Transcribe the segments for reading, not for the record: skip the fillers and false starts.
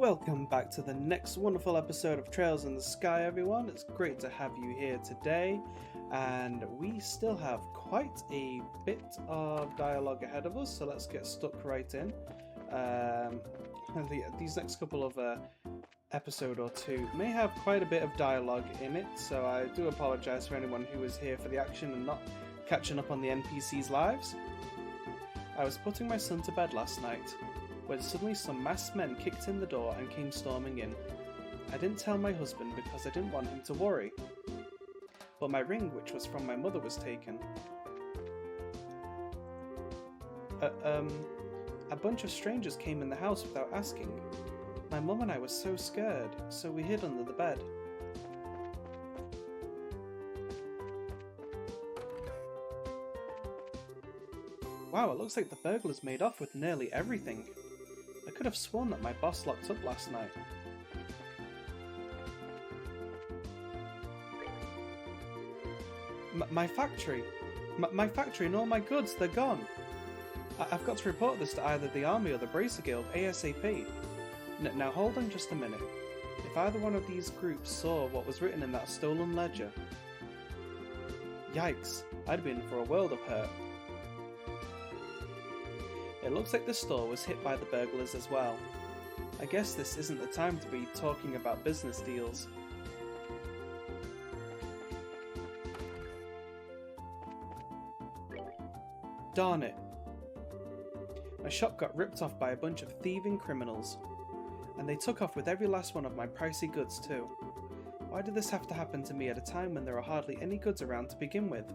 Welcome back to the next wonderful episode of Trails in the Sky, everyone. It's great to have you here today, and we still have quite a bit of dialogue ahead of us, so let's get stuck right in. These next couple of episode or two may have quite a bit of dialogue in it, so I do apologise for anyone who was here for the action and not catching up on the NPCs' lives. I was putting my son to bed last night, when suddenly some masked men kicked in the door and came storming in. I didn't tell my husband because I didn't want him to worry. But my ring, which was from my mother, was taken. A bunch of strangers came in the house without asking. My mum and I were so scared, so we hid under the bed. Wow, it looks like the burglars made off with nearly everything. I could have sworn that my boss locked up last night. My factory! My factory and all my goods, they're gone! I've got to report this to either the army or the Bracer Guild ASAP. Now hold on just a minute. If either one of these groups saw what was written in that stolen ledger... Yikes, I'd be in for a world of hurt. It looks like the store was hit by the burglars as well. I guess this isn't the time to be talking about business deals. Darn it. My shop got ripped off by a bunch of thieving criminals. And they took off with every last one of my pricey goods too. Why did this have to happen to me at a time when there are hardly any goods around to begin with?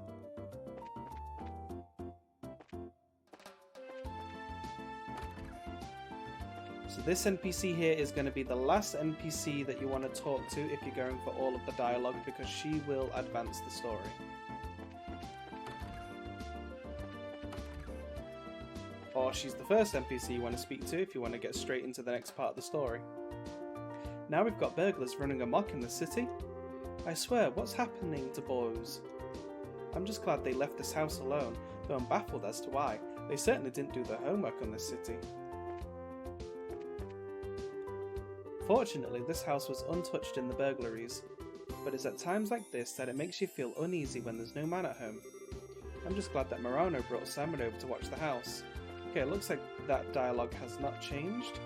So this NPC here is going to be the last NPC that you want to talk to if you're going for all of the dialogue, because she will advance the story. Or she's the first NPC you want to speak to if you want to get straight into the next part of the story. Now we've got burglars running amok in the city. I swear, what's happening to Bose? I'm just glad they left this house alone, though I'm baffled as to why. They certainly didn't do their homework on this city. Fortunately, this house was untouched in the burglaries, but it's at times like this that it makes you feel uneasy when there's no man at home. I'm just glad that Morano brought Simon over to watch the house. Okay, it looks like that dialogue has not changed.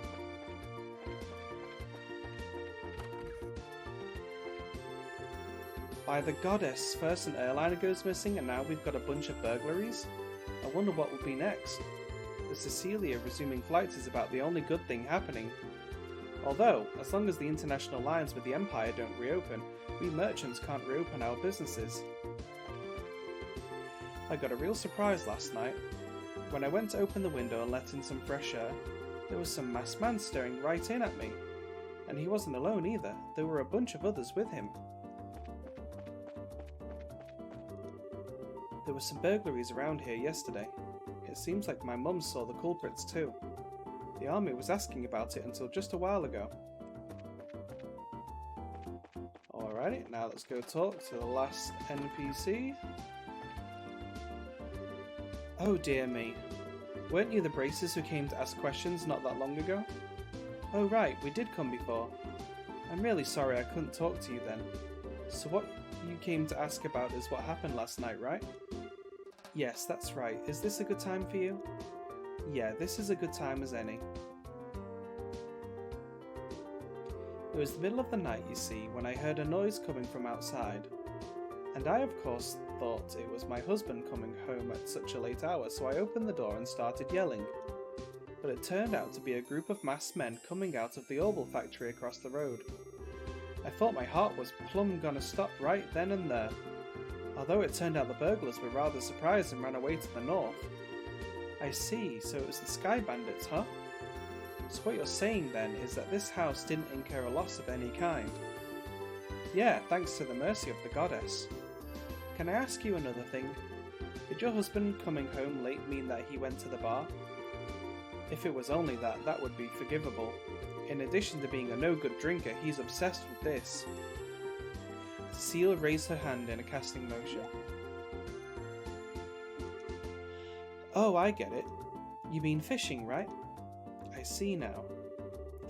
By the goddess, first an airliner goes missing and now we've got a bunch of burglaries? I wonder what will be next. The Cecilia resuming flights is about the only good thing happening. Although, as long as the international lines with the Empire don't reopen, we merchants can't reopen our businesses. I got a real surprise last night. When I went to open the window and let in some fresh air, there was some masked man staring right in at me. And he wasn't alone either, there were a bunch of others with him. There were some burglaries around here yesterday. It seems like my mum saw the culprits too. The army was asking about it until just a while ago. Alrighty, now let's go talk to the last NPC. Oh dear me. Weren't you the Bracers who came to ask questions not that long ago? Oh right, we did come before. I'm really sorry I couldn't talk to you then. So what you came to ask about is what happened last night, right? Yes, that's right. Is this a good time for you? Yeah, this is a good time as any. It was the middle of the night, you see, when I heard a noise coming from outside. And I, of course, thought it was my husband coming home at such a late hour, so I opened the door and started yelling. But it turned out to be a group of masked men coming out of the Orbital factory across the road. I thought my heart was plumb gonna stop right then and there. Although it turned out the burglars were rather surprised and ran away to the north. I see, so it was the Sky Bandits, huh? So what you're saying then is that this house didn't incur a loss of any kind? Yeah, thanks to the mercy of the goddess. Can I ask you another thing? Did your husband coming home late mean that he went to the bar? If it was only that, that would be forgivable. In addition to being a no-good drinker, he's obsessed with this. Cecile raised her hand in a casting motion. Oh, I get it. You mean fishing, right? I see now.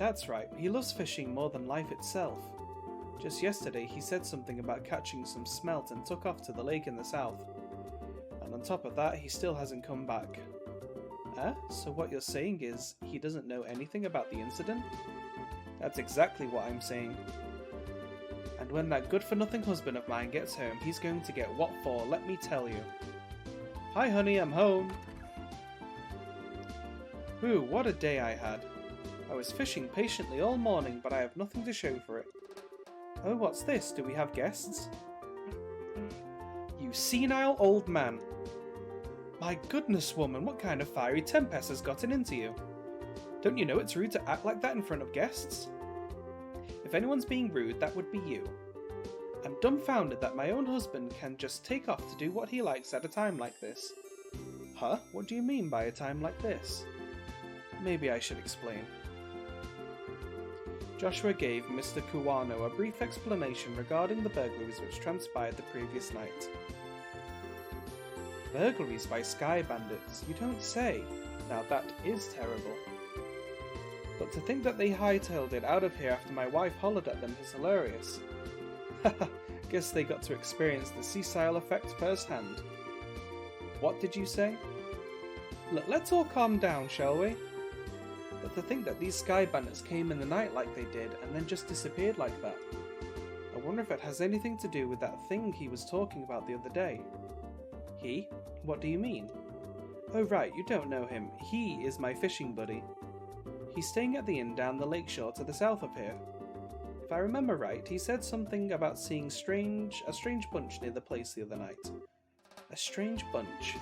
That's right, he loves fishing more than life itself. Just yesterday he said something about catching some smelt and took off to the lake in the south. And on top of that, he still hasn't come back. So what you're saying is, he doesn't know anything about the incident? That's exactly what I'm saying. And when that good-for-nothing husband of mine gets home, he's going to get what for, let me tell you. Hi honey, I'm home. Ooh, what a day I had. I was fishing patiently all morning, but I have nothing to show for it. Oh, what's this? Do we have guests? You senile old man. My goodness, woman, what kind of fiery tempest has gotten into you? Don't you know it's rude to act like that in front of guests? If anyone's being rude, that would be you. I'm dumbfounded that my own husband can just take off to do what he likes at a time like this. Huh? What do you mean by a time like this? Maybe I should explain. Joshua gave Mr. Kuwano a brief explanation regarding the burglaries which transpired the previous night. Burglaries by sky bandits, you don't say. Now that is terrible. But to think that they hightailed it out of here after my wife hollered at them is hilarious. Haha, guess they got to experience the seasile effect firsthand. What did you say? Look, let's all calm down, shall we? But to think that these sky bandits came in the night like they did and then just disappeared like that. I wonder if it has anything to do with that thing he was talking about the other day. He? What do you mean? Oh right, you don't know him. He is my fishing buddy. He's staying at the inn down the lakeshore to the south of here. If I remember right, he said something about seeing a strange bunch near the place the other night. A strange bunch.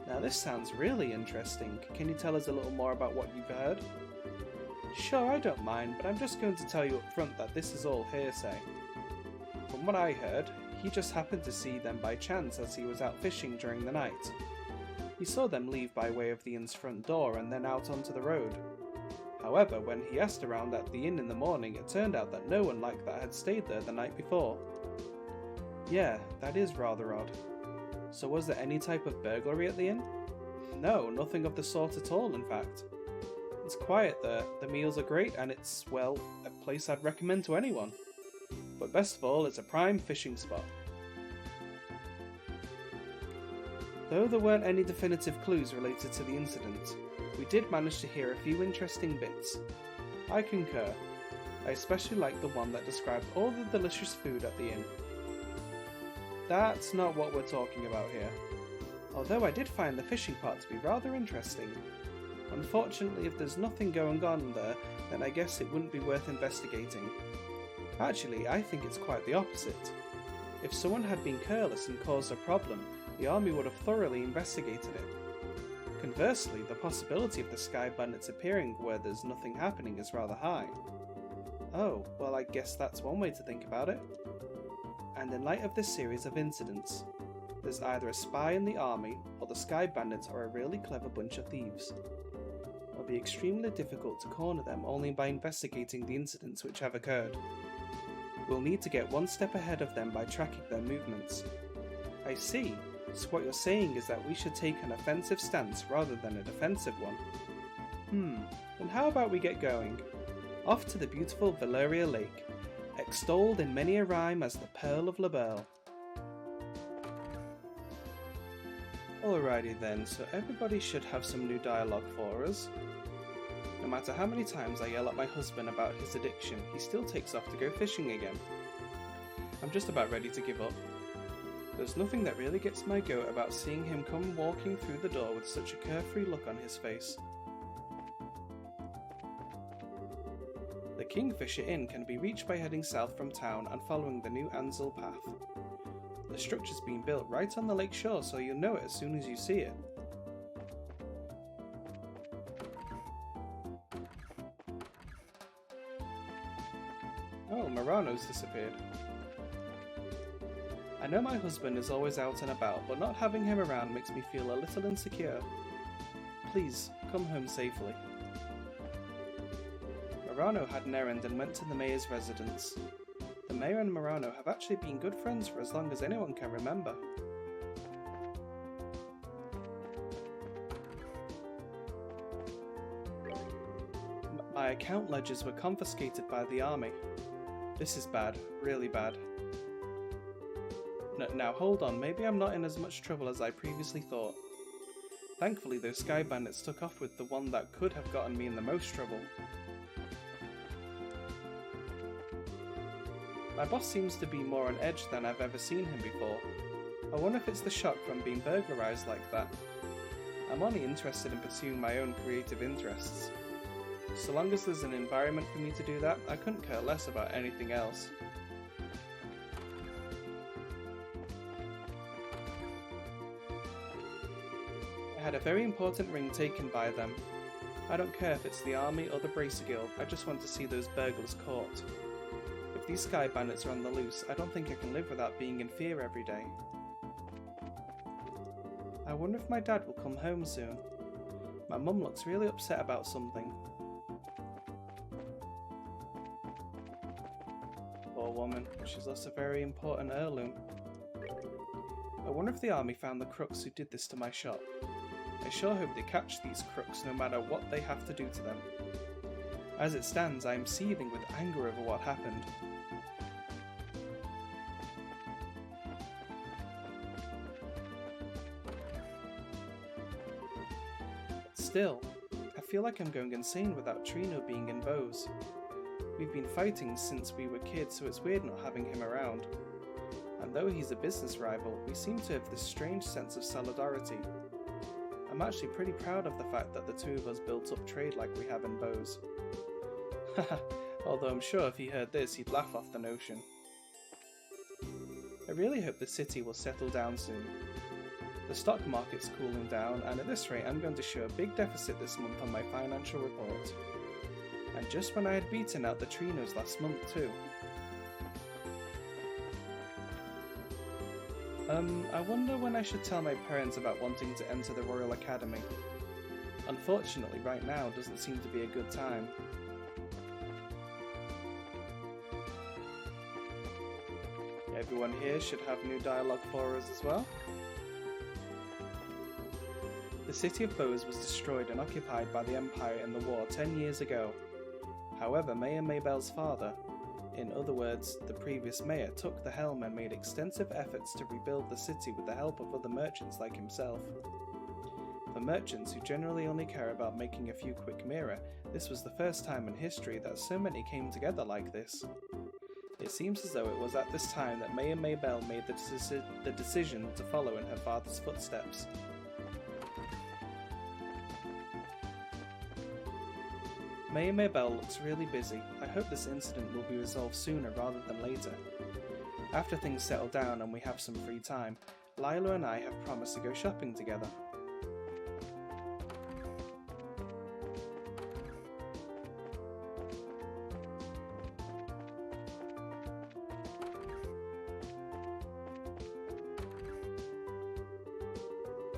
Now this sounds really interesting. Can you tell us a little more about what you've heard? Sure, I don't mind, but I'm just going to tell you up front that this is all hearsay. From what I heard, he just happened to see them by chance as he was out fishing during the night. He saw them leave by way of the inn's front door and then out onto the road. However, when he asked around at the inn in the morning, it turned out that no one like that had stayed there the night before. Yeah, that is rather odd. So was there any type of burglary at the inn? No, nothing of the sort at all, in fact. It's quiet there, the meals are great, and it's, well, a place I'd recommend to anyone. But best of all, it's a prime fishing spot. Though there weren't any definitive clues related to the incident, we did manage to hear a few interesting bits. I concur. I especially liked the one that described all the delicious food at the inn. That's not what we're talking about here. Although I did find the fishing part to be rather interesting. Unfortunately, if there's nothing going on there, then I guess it wouldn't be worth investigating. Actually, I think it's quite the opposite. If someone had been careless and caused a problem, the army would have thoroughly investigated it. Conversely, the possibility of the sky bandits appearing where there's nothing happening is rather high. Oh, well I guess that's one way to think about it. And in light of this series of incidents, there's either a spy in the army, or the sky bandits are a really clever bunch of thieves. It'll be extremely difficult to corner them only by investigating the incidents which have occurred. We'll need to get one step ahead of them by tracking their movements. I see, so what you're saying is that we should take an offensive stance rather than a defensive one. Then how about we get going? Off to the beautiful Valeria Lake, extolled in many a rhyme as the Pearl of La Belle. Alrighty then, so everybody should have some new dialogue for us. No matter how many times I yell at my husband about his addiction, he still takes off to go fishing again. I'm just about ready to give up. There's nothing that really gets my goat about seeing him come walking through the door with such a carefree look on his face. The Kingfisher Inn can be reached by heading south from town and following the new Ansel path. The structure's been built right on the lake shore, so you'll know it as soon as you see it. Oh, Murano's disappeared. I know my husband is always out and about, but not having him around makes me feel a little insecure. Please, come home safely. Murano had an errand and went to the mayor's residence. The mayor and Murano have actually been good friends for as long as anyone can remember. My account ledgers were confiscated by the army. This is bad, really bad. Now hold on, maybe I'm not in as much trouble as I previously thought. Thankfully those sky bandits took off with the one that could have gotten me in the most trouble. My boss seems to be more on edge than I've ever seen him before. I wonder if it's the shock from being burglarized like that. I'm only interested in pursuing my own creative interests. So long as there's an environment for me to do that, I couldn't care less about anything else. I had a very important ring taken by them. I don't care if it's the army or the Bracer Guild, I just want to see those burglars caught. If these sky bandits are on the loose, I don't think I can live without being in fear every day. I wonder if my dad will come home soon. My mum looks really upset about something. Poor woman, she's lost a very important heirloom. I wonder if the army found the crooks who did this to my shop. I sure hope they catch these crooks no matter what they have to do to them. As it stands, I am seething with anger over what happened. Still, I feel like I'm going insane without Trino being in Bose. We've been fighting since we were kids, so it's weird not having him around. And though he's a business rival, we seem to have this strange sense of solidarity. I'm actually pretty proud of the fact that the two of us built up trade like we have in Bose. Although I'm sure if he heard this, he'd laugh off the notion. I really hope the city will settle down soon. The stock market's cooling down, and at this rate I'm going to show a big deficit this month on my financial report. And just when I had beaten out the Trinos last month too. I wonder when I should tell my parents about wanting to enter the Royal Academy. Unfortunately, right now doesn't seem to be a good time. Everyone here should have new dialogue for us as well. The city of Bose was destroyed and occupied by the Empire in the war 10 years ago. However, Mayor Maybell's father, in other words, the previous mayor, took the helm and made extensive efforts to rebuild the city with the help of other merchants like himself. For merchants who generally only care about making a few quick mirror, this was the first time in history that so many came together like this. It seems as though it was at this time that Mayor Maybell made the decision to follow in her father's footsteps. Mayor Maybell looks really busy. I hope this incident will be resolved sooner rather than later. After things settle down and we have some free time, Lila and I have promised to go shopping together.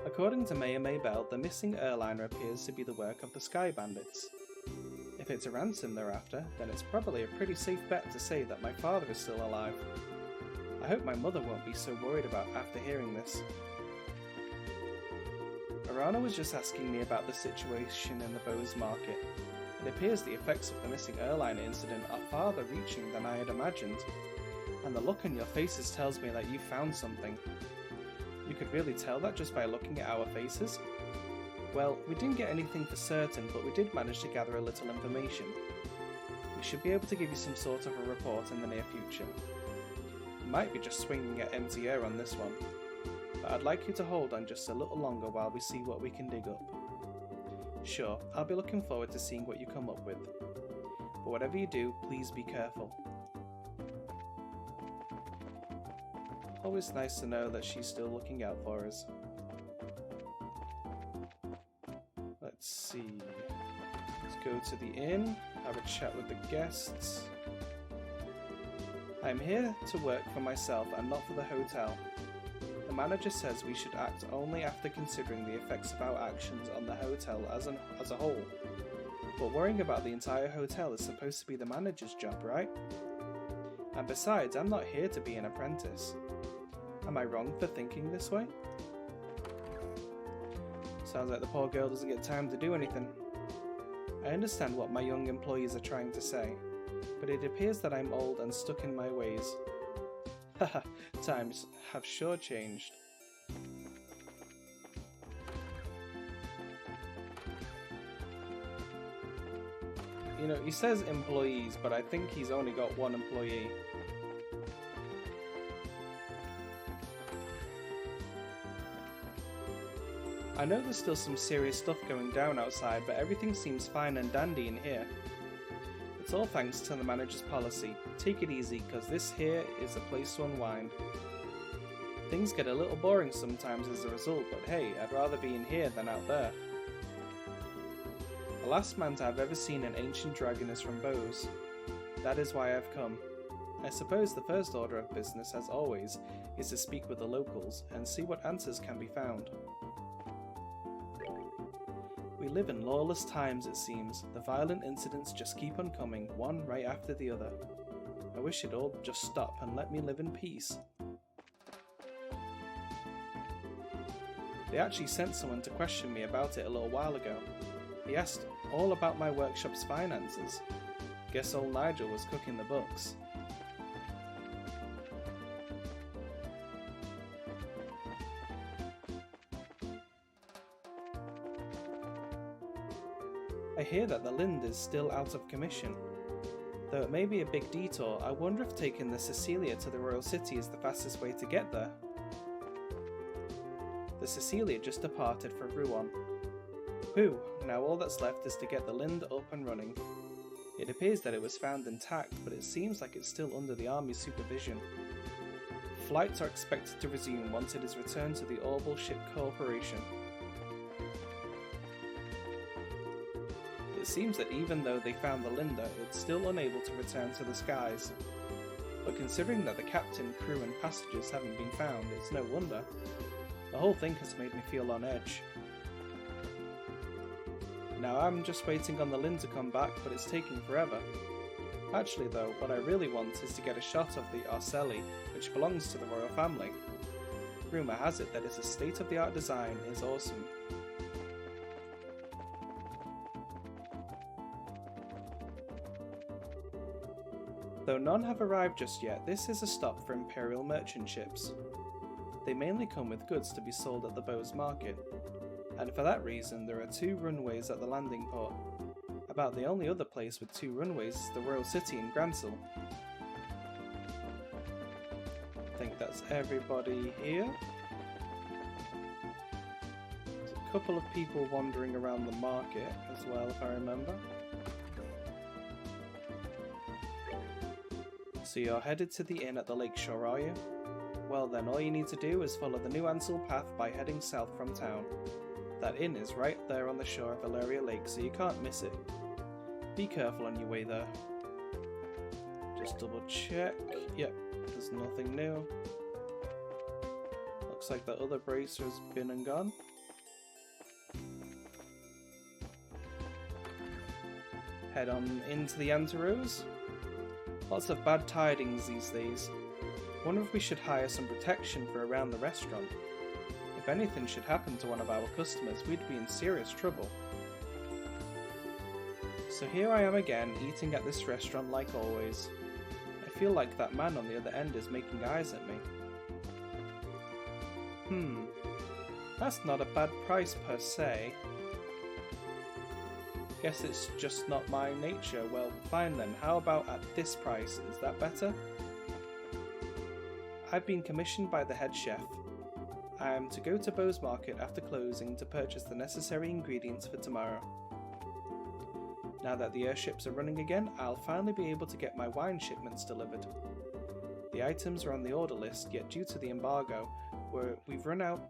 According to Mayor Maybell, the missing airliner appears to be the work of the Sky Bandits. If it's a ransom they're after, then it's probably a pretty safe bet to say that my father is still alive. I hope my mother won't be so worried about after hearing this. Arana was just asking me about the situation in the Bose market. It appears the effects of the missing airliner incident are farther reaching than I had imagined, and the look on your faces tells me that you found something. You could really tell that just by looking at our faces? Well, we didn't get anything for certain, but we did manage to gather a little information. We should be able to give you some sort of a report in the near future. We might be just swinging at empty air on this one, but I'd like you to hold on just a little longer while we see what we can dig up. Sure, I'll be looking forward to seeing what you come up with. But whatever you do, please be careful. Always nice to know that she's still looking out for us. Let's see. Let's go to the inn, have a chat with the guests. I am here to work for myself and not for the hotel. The manager says we should act only after considering the effects of our actions on the hotel as a whole. But worrying about the entire hotel is supposed to be the manager's job, right? And besides, I'm not here to be an apprentice. Am I wrong for thinking this way? Sounds like the poor girl doesn't get time to do anything. I understand what my young employees are trying to say, but it appears that I'm old and stuck in my ways. Haha, times have sure changed. You know, he says employees, but I think he's only got one employee. I know there's still some serious stuff going down outside, but everything seems fine and dandy in here. It's all thanks to the manager's policy. Take it easy, cause this here is a place to unwind. Things get a little boring sometimes as a result, but hey, I'd rather be in here than out there. The last man I've ever seen an ancient dragon is from Bose. That is why I've come. I suppose the first order of business, as always, is to speak with the locals and see what answers can be found. We live in lawless times, it seems. The violent incidents just keep on coming, one right after the other. I wish it'd all just stop and let me live in peace. They actually sent someone to question me about it a little while ago. He asked all about my workshop's finances. Guess old Nigel was cooking the books. I hear that the Lind is still out of commission. Though it may be a big detour, I wonder if taking the Cecilia to the Royal City is the fastest way to get there. The Cecilia just departed for Rouen. Whew, now all that's left is to get the Lind up and running. It appears that it was found intact, but it seems like it's still under the Army's supervision. Flights are expected to resume once it is returned to the Orbital Ship Corporation. It seems that even though they found the Linda, it's still unable to return to the skies. But considering that the captain, crew and passengers haven't been found, it's no wonder. The whole thing has made me feel on edge. Now I'm just waiting on the Lind to come back, but it's taking forever. Actually though, what I really want is to get a shot of the Arcelli, which belongs to the royal family. Rumour has it that its state-of-the-art design is awesome. Though none have arrived just yet, this is a stop for Imperial merchant ships. They mainly come with goods to be sold at the Bose market, and for that reason there are 2 runways at the landing port. About the only other place with 2 runways is the Royal City in Gransel. I think that's everybody here. There's a couple of people wandering around the market as well, if I remember. So you're headed to the inn at the lakeshore, are you? Well then, all you need to do is follow the New Ansel path by heading south from town. That inn is right there on the shore of Valeria Lake, so you can't miss it. Be careful on your way there. Just double check. Yep, there's nothing new. Looks like the other bracer has been and gone. Head on into the Anterose. Lots of bad tidings these days. Wonder if we should hire some protection for around the restaurant. If anything should happen to one of our customers, we'd be in serious trouble. So here I am again, eating at this restaurant like always. I feel like that man on the other end is making eyes at me. That's not a bad price per se. Guess it's just not my nature. Well, fine then, how about at this price? Is that better? I've been commissioned by the head chef. I am to go to Bose Market after closing to purchase the necessary ingredients for tomorrow. Now that the airships are running again, I'll finally be able to get my wine shipments delivered. The items are on the order list, yet due to the embargo, we've run out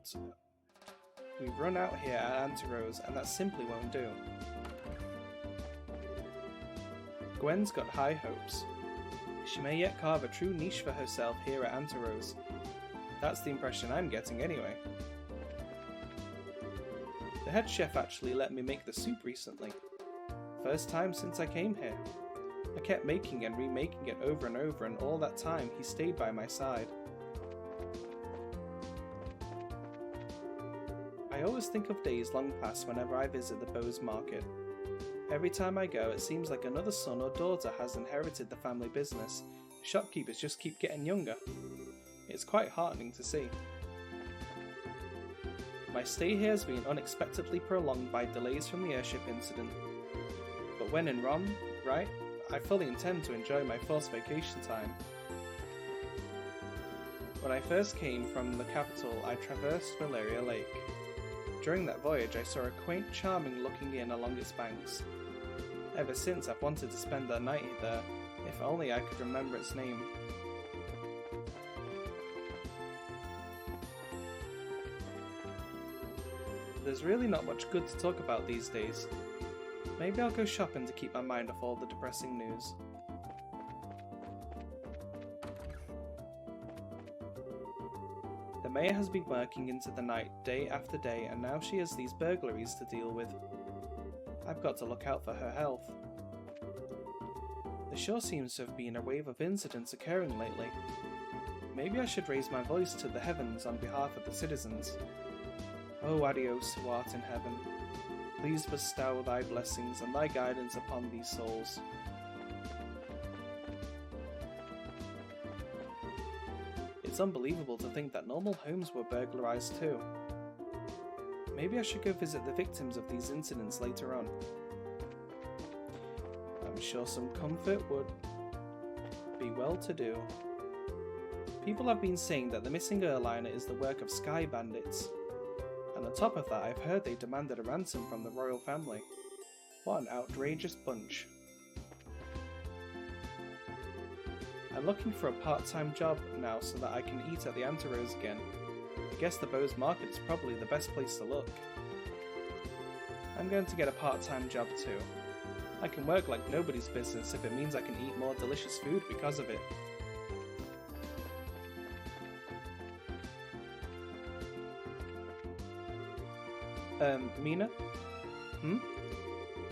here at Anterose, and that simply won't do. Gwen's got high hopes. She may yet carve a true niche for herself here at Anterose. That's the impression I'm getting anyway. The head chef actually let me make the soup recently. First time since I came here. I kept making and remaking it over and over, and all that time he stayed by my side. I always think of days long past whenever I visit the Bose Market. Every time I go, it seems like another son or daughter has inherited the family business. The shopkeepers just keep getting younger. It's quite heartening to see. My stay here has been unexpectedly prolonged by delays from the airship incident. But when in Rome, right, I fully intend to enjoy my forced vacation time. When I first came from the capital, I traversed Valeria Lake. During that voyage, I saw a quaint, charming looking inn along its banks. Ever since, I've wanted to spend a night there, if only I could remember its name. There's really not much good to talk about these days. Maybe I'll go shopping to keep my mind off all the depressing news. The mayor has been working into the night day after day, and now she has these burglaries to deal with. I've got to look out for her health. There sure seems to have been a wave of incidents occurring lately. Maybe I should raise my voice to the heavens on behalf of the citizens. O Adios, who art in heaven, please bestow thy blessings and thy guidance upon these souls. It's unbelievable to think that normal homes were burglarized too. Maybe I should go visit the victims of these incidents later on. I'm sure some comfort would be well to do. People have been saying that the missing airliner is the work of sky bandits. And on top of that, I've heard they demanded a ransom from the royal family. What an outrageous bunch. I'm looking for a part-time job now so that I can eat at the Anterose again. I guess the Bose market is probably the best place to look. I'm going to get a part-time job too. I can work like nobody's business if it means I can eat more delicious food because of it. Mina?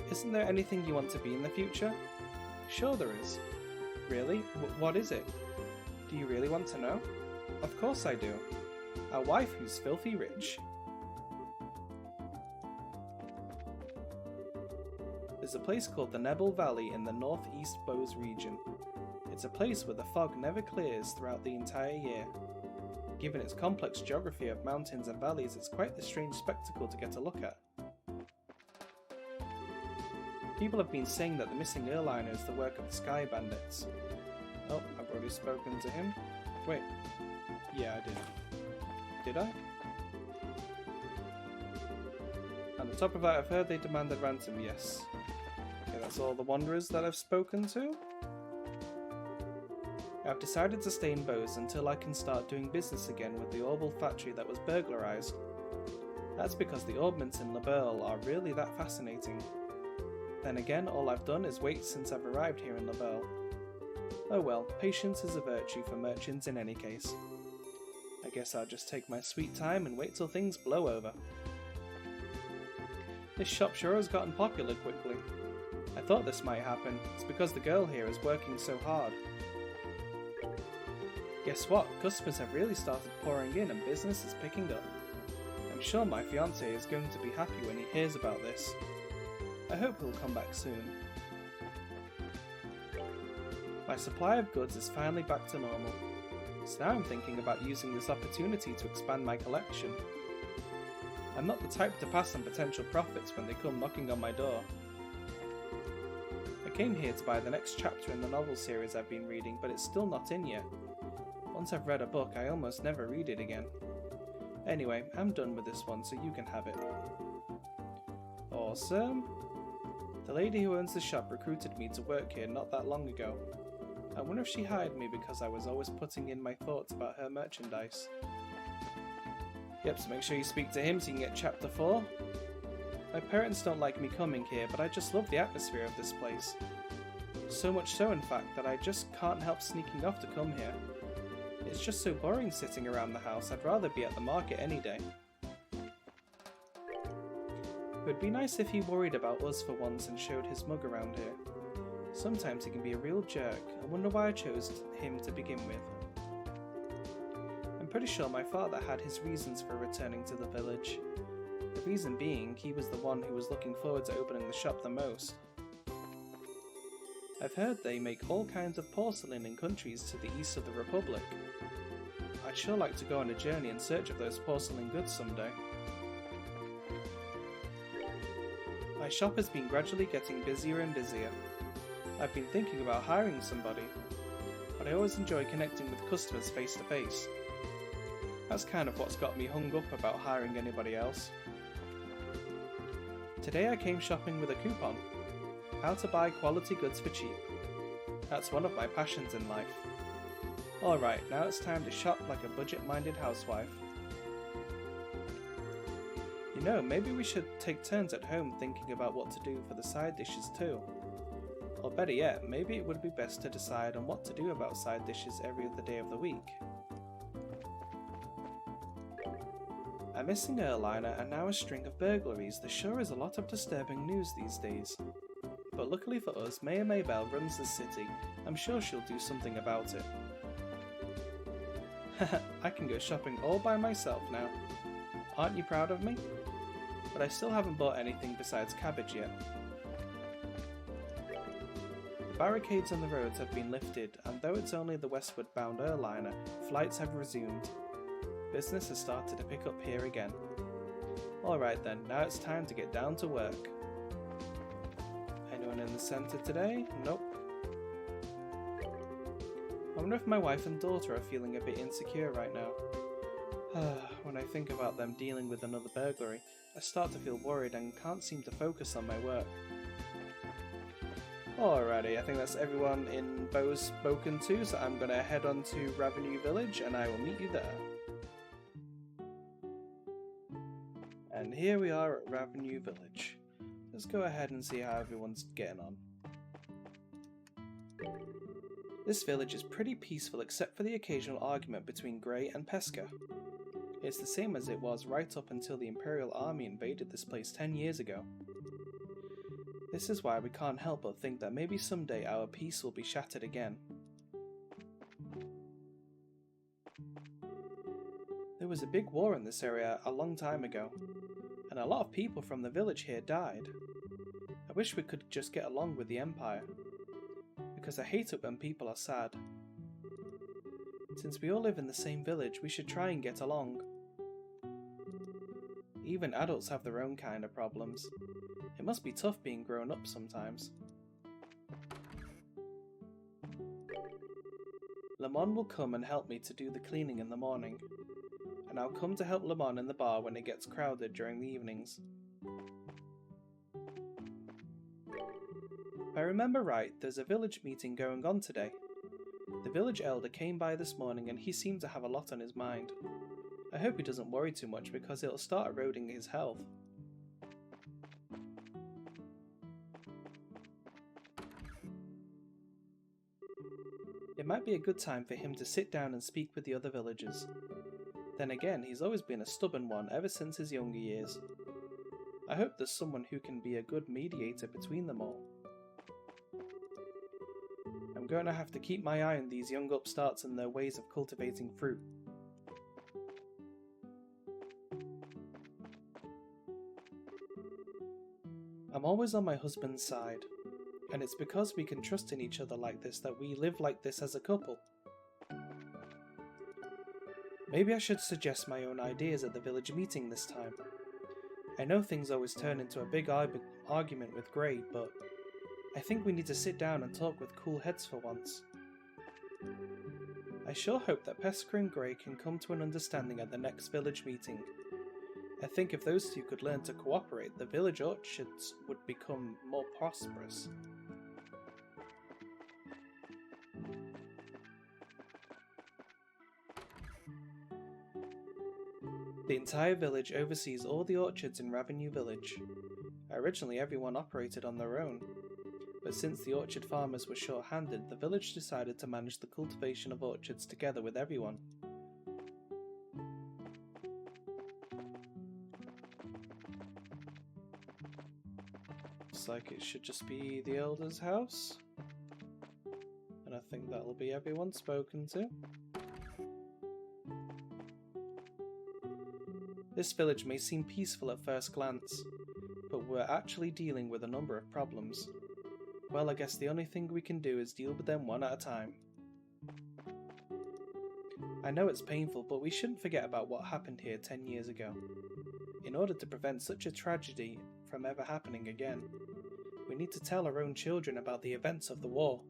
Isn't there anything you want to be in the future? Sure there is. Really? What is it? Do you really want to know? Of course I do. A wife who's filthy rich. There's a place called the Nebel Valley in the northeast Bose region. It's a place where the fog never clears throughout the entire year. Given its complex geography of mountains and valleys, it's quite the strange spectacle to get a look at. People have been saying that the missing airliner is the work of the Sky Bandits. Oh, I've already spoken to him. Wait. Yeah, I did. Did I? On the top of that, I've heard they demanded ransom, yes. Okay, that's all the wanderers that I've spoken to. I've decided to stay in Bose until I can start doing business again with the Orbital factory that was burglarized. That's because the orbments in Laberle are really that fascinating. Then again, all I've done is wait since I've arrived here in Laberle. Oh well, patience is a virtue for merchants in any case. I guess I'll just take my sweet time and wait till things blow over. This shop sure has gotten popular quickly. I thought this might happen. It's because the girl here is working so hard. Guess what? Customers have really started pouring in and business is picking up. I'm sure my fiancé is going to be happy when he hears about this. I hope he'll come back soon. My supply of goods is finally back to normal, so now I'm thinking about using this opportunity to expand my collection. I'm not the type to pass on potential profits when they come knocking on my door. I came here to buy the next chapter in the novel series I've been reading, but it's still not in yet. Once I've read a book, I almost never read it again. Anyway, I'm done with this one, so you can have it. Awesome! The lady who owns the shop recruited me to work here not that long ago. I wonder if she hired me because I was always putting in my thoughts about her merchandise. Yep, so make sure you speak to him so you can get chapter 4. My parents don't like me coming here, but I just love the atmosphere of this place. So much so, in fact, that I just can't help sneaking off to come here. It's just so boring sitting around the house. I'd rather be at the market any day. It would be nice if he worried about us for once and showed his mug around here. Sometimes he can be a real jerk. I wonder why I chose him to begin with. I'm pretty sure my father had his reasons for returning to the village. The reason being, he was the one who was looking forward to opening the shop the most. I've heard they make all kinds of porcelain in countries to the east of the Republic. I'd sure like to go on a journey in search of those porcelain goods someday. My shop has been gradually getting busier and busier. I've been thinking about hiring somebody, but I always enjoy connecting with customers face to face. That's kind of what's got me hung up about hiring anybody else. Today I came shopping with a coupon. How to buy quality goods for cheap. That's one of my passions in life. Alright, now it's time to shop like a budget-minded housewife. You know, maybe we should take turns at home thinking about what to do for the side dishes too. Or better yet, maybe it would be best to decide on what to do about side dishes every other day of the week. A missing airliner and now a string of burglaries. There sure is a lot of disturbing news these days. But luckily for us, Mayor Maybelle runs the city. I'm sure she'll do something about it. Haha, I can go shopping all by myself now. Aren't you proud of me? But I still haven't bought anything besides cabbage yet. The barricades on the roads have been lifted, and though it's only the westward bound airliner, flights have resumed. Business has started to pick up here again. Alright then, now it's time to get down to work. Anyone in the centre today? Nope. I wonder if my wife and daughter are feeling a bit insecure right now. When I think about them dealing with another burglary, I start to feel worried and can't seem to focus on my work. Alrighty, I think that's everyone in Bose spoken to, so I'm going to head on to Revenue Village and I will meet you there. And here we are at Revenue Village. Let's go ahead and see how everyone's getting on. This village is pretty peaceful except for the occasional argument between Grey and Pesca. It's the same as it was right up until the Imperial Army invaded this place 10 years ago. This is why we can't help but think that maybe someday our peace will be shattered again. There was a big war in this area a long time ago, and a lot of people from the village here died. I wish we could just get along with the Empire, because I hate it when people are sad. Since we all live in the same village, we should try and get along. Even adults have their own kind of problems. It must be tough being grown up sometimes. Lemon will come and help me to do the cleaning in the morning, and I'll come to help Lemon in the bar when it gets crowded during the evenings. If I remember right, there's a village meeting going on today. The village elder came by this morning and he seemed to have a lot on his mind. I hope he doesn't worry too much because it'll start eroding his health. It might be a good time for him to sit down and speak with the other villagers. Then again, he's always been a stubborn one ever since his younger years. I hope there's someone who can be a good mediator between them all. I'm going to have to keep my eye on these young upstarts and their ways of cultivating fruit. I'm always on my husband's side, and it's because we can trust in each other like this that we live like this as a couple. Maybe I should suggest my own ideas at the village meeting this time. I know things always turn into a big argument with Grey, but I think we need to sit down and talk with cool heads for once. I sure hope that Pesca and Grey can come to an understanding at the next village meeting. I think if those two could learn to cooperate, the village orchards would become more prosperous. The entire village oversees all the orchards in Revenue Village. Originally everyone operated on their own, but since the orchard farmers were short-handed, the village decided to manage the cultivation of orchards together with everyone. Looks like it should just be the elder's house, and I think that'll be everyone spoken to. This village may seem peaceful at first glance, but we're actually dealing with a number of problems. Well, I guess the only thing we can do is deal with them one at a time. I know it's painful, but we shouldn't forget about what happened here 10 years ago. In order to prevent such a tragedy from ever happening again, we need to tell our own children about the events of the war.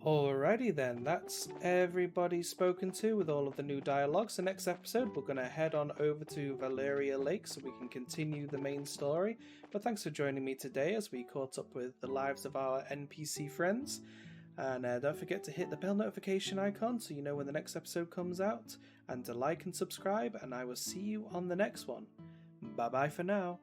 Alrighty then, that's everybody spoken to with all of the new dialogues. The next episode we're going to head on over to Valeria Lake so we can continue the main story. But thanks for joining me today as we caught up with the lives of our NPC friends. And don't forget to hit the bell notification icon so you know when the next episode comes out. And to like and subscribe, and I will see you on the next one. Bye bye for now.